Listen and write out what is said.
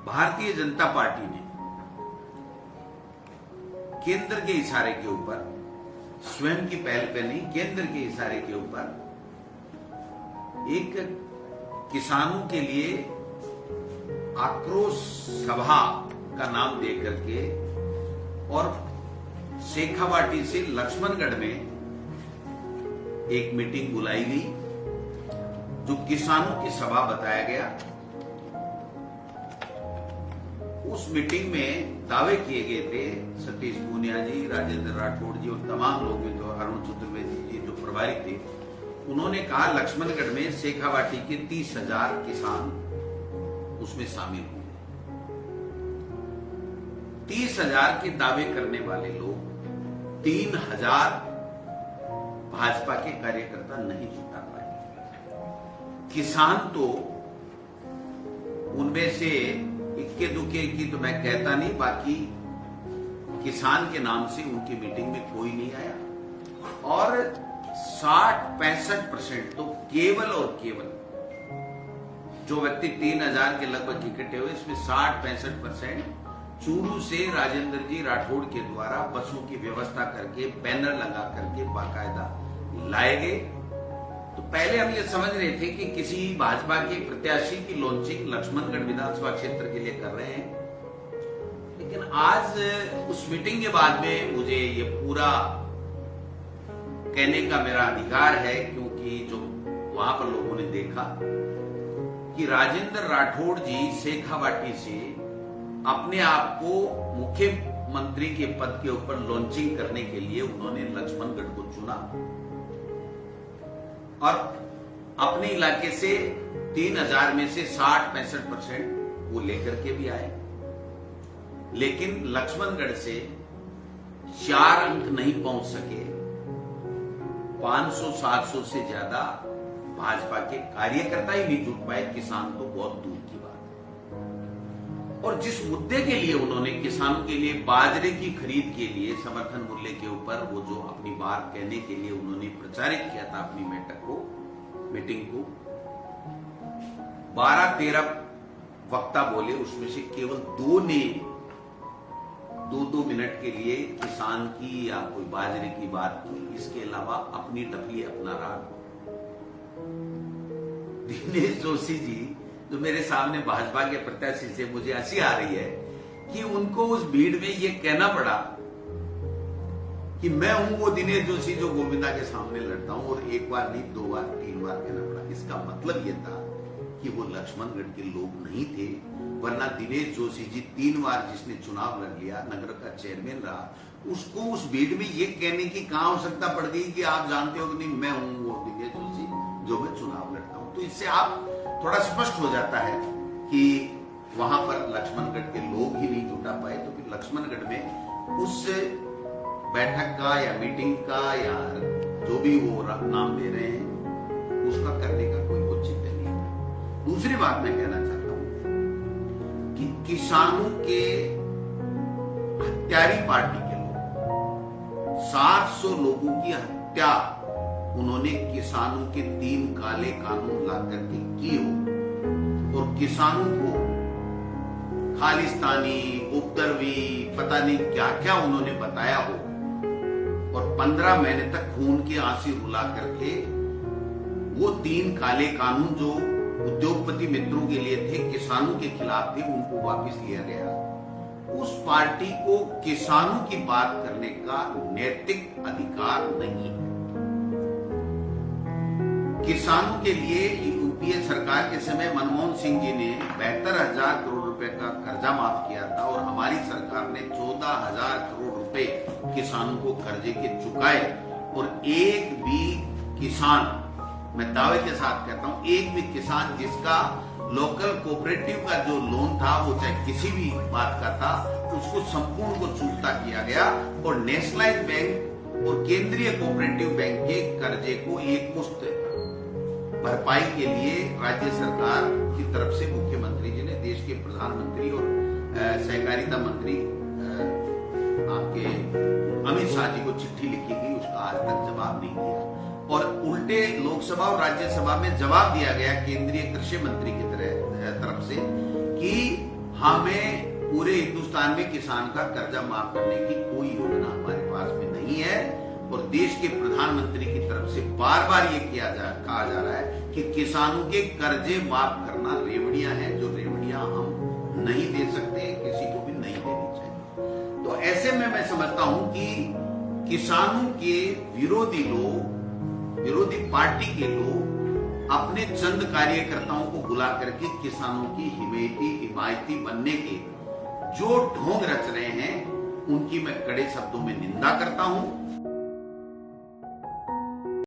Bharatiya Janata party ने केंद्र के इशारे के ऊपर, स्वयं की पहल पे नहीं, केंद्र के इशारे के ऊपर एक किसानों के लिए आक्रोश सभा का नाम दे करके और शेखावाटी से लक्ष्मणगढ़ में एक मीटिंग बुलाई गई, जो किसानों की सभा बताया गया। उस मीटिंग में दावे किए गए थे, सतीश पूनिया जी, राजेंद्र राठौड़ जी और तमाम लोग, जो अरुण चतुर्वेदी जी जो प्रभारी थे, उन्होंने कहा लक्ष्मणगढ़ में शेखावाटी के 30,000 किसान उसमें शामिल होंगे। 30,000 के दावे करने वाले लोग 3,000 भाजपा के कार्यकर्ता नहीं जुटा पाए। किसान तो उनमें से इक्के दुक्के की तो मैं कहता नहीं, बाकी किसान के नाम से उनकी मीटिंग में कोई नहीं आया। और 60-65% तो केवल और केवल जो व्यक्ति 3,000 के लगभग इकट्ठे हुए, इसमें 60-65% चूरू से राजेंद्र जी राठौड़ के द्वारा बसों की व्यवस्था करके, बैनर लगा करके बाकायदा लाए गए। तो पहले हम ये समझ रहे थे कि किसी भाजपा के प्रत्याशी की लॉन्चिंग लक्ष्मणगढ़ विधानसभा क्षेत्र के लिए कर रहे हैं, लेकिन आज उस मीटिंग के बाद में मुझे ये पूरा कहने का मेरा अधिकार है, क्योंकि जो वहां पर लोगों ने देखा कि राजेंद्र राठौड़ जी शेखावाटी से अपने आप को मुख्यमंत्री के पद के ऊपर लॉन्चिंग करने के लिए उन्होंने लक्ष्मणगढ़ को चुना और अपने इलाके से 3,000 में से 60-65% वो लेकर के भी आए, लेकिन लक्ष्मणगढ़ से 4 अंक नहीं पहुंच सके। 500-700 से ज्यादा भाजपा के कार्यकर्ता ही नहीं जुट पाए, किसान तो बहुत दूर की बात। और जिस मुद्दे के लिए उन्होंने किसानों के लिए बाजरे की खरीद के लिए समर्थन मूल्य के ऊपर वो जो अपनी बात कहने के लिए उन्होंने प्रचारित किया था अपनी मीटिंग को, 12-13 वक्ता बोले, उसमें से केवल 2 ने 2-2 मिनट के लिए किसान की या कोई बाजरे की बात की। इसके अलावा अपनी टपली अपना राग। दिनेश जोशी जी जो मेरे सामने भाजपा के प्रत्याशी से, मुझे हंसी आ रही है कि उनको उस भीड़ में ये कहना पड़ा कि मैं हूं वो दिनेश जोशी जो गोविंदा के सामने लड़ता हूं, और 1 बार नहीं 2 बार 3 बार कहना पड़ा। इसका मतलब ये था कि वो लक्ष्मणगढ़ के लोग नहीं थे, वरना दिनेश जोशी जी 3 बार जिसने चुनाव लड़ लिया, नगर का चेयरमैन रहा, उसको उस भीड़ में ये कहने की कहां आवश्यकता पड़ गई कि आप जानते हो कि नहीं मैं हूं वो दिनेश जोशी जो मैं चुनाव लड़ता हूं। तो इससे आप थोड़ा स्पष्ट हो जाता है कि वहां पर लक्ष्मणगढ़ के लोग ही नहीं जुटा पाए। तो फिर लक्ष्मणगढ़ में उस बैठक का या मीटिंग का या जो भी वो नाम दे रहे हैं, उसका करने का कोई औचित्य नहीं है। दूसरी बात मैं कहना चाहता हूं कि किसानों के हत्यारी पार्टी के लोग 700 लोगों की हत्या उन्होंने किसानों के 3 काले कानून ला करके किए हो, और किसानों को खालिस्तानी, उपद्रवी, पता नहीं क्या क्या उन्होंने बताया हो, और 15 महीने तक खून के आंसू रुला करके वो 3 काले कानून जो उद्योगपति मित्रों के लिए थे, किसानों के खिलाफ थे, उनको वापस लिया गया। उस पार्टी को किसानों की बात करने का नैतिक अधिकार नहीं है। किसानों के लिए यूपीए सरकार के समय मनमोहन सिंह जी ने 72,000 करोड़ रुपए का कर्जा माफ किया था, और हमारी सरकार ने 14,000 करोड़ रुपए किसानों को कर्जे के चुकाए, और एक भी किसान, मैं दावे के साथ कहता हूं, एक भी किसान जिसका लोकल कोऑपरेटिव का जो लोन था, वो चाहे किसी भी बात का था, उसको संपूर्ण को छूटता किया गया, और नेशनलाइज बैंक और केंद्रीय कोऑपरेटिव बैंक के कर्जे को एकमुश्त भरपाई के लिए राज्य सरकार की तरफ से मुख्यमंत्री जी ने देश के प्रधानमंत्री और सहकारिता मंत्री आपके अमित शाह जी को चिट्ठी लिखी गई, उसका आज तक जवाब नहीं दिया। और उल्टे लोकसभा और राज्यसभा में जवाब दिया गया केंद्रीय कृषि मंत्री की तरफ से कि हमें पूरे हिंदुस्तान में किसान का कर्जा माफ करने की कोई योजना हमारे पास में नहीं है। और देश के प्रधानमंत्री की तरफ से बार बार ये कहा जा रहा है कि किसानों के कर्जे माफ करना रेवड़ियां हैं, जो रेवड़ियां हम नहीं दे सकते, किसी को भी नहीं देनी चाहिए। तो ऐसे में मैं समझता हूं कि किसानों के विरोधी लोग, विरोधी पार्टी के लोग अपने चंद कार्यकर्ताओं को बुला करके किसानों की हिमायती बनने के जो ढोंग रच रहे हैं, उनकी मैं कड़े शब्दों में निंदा करता हूं।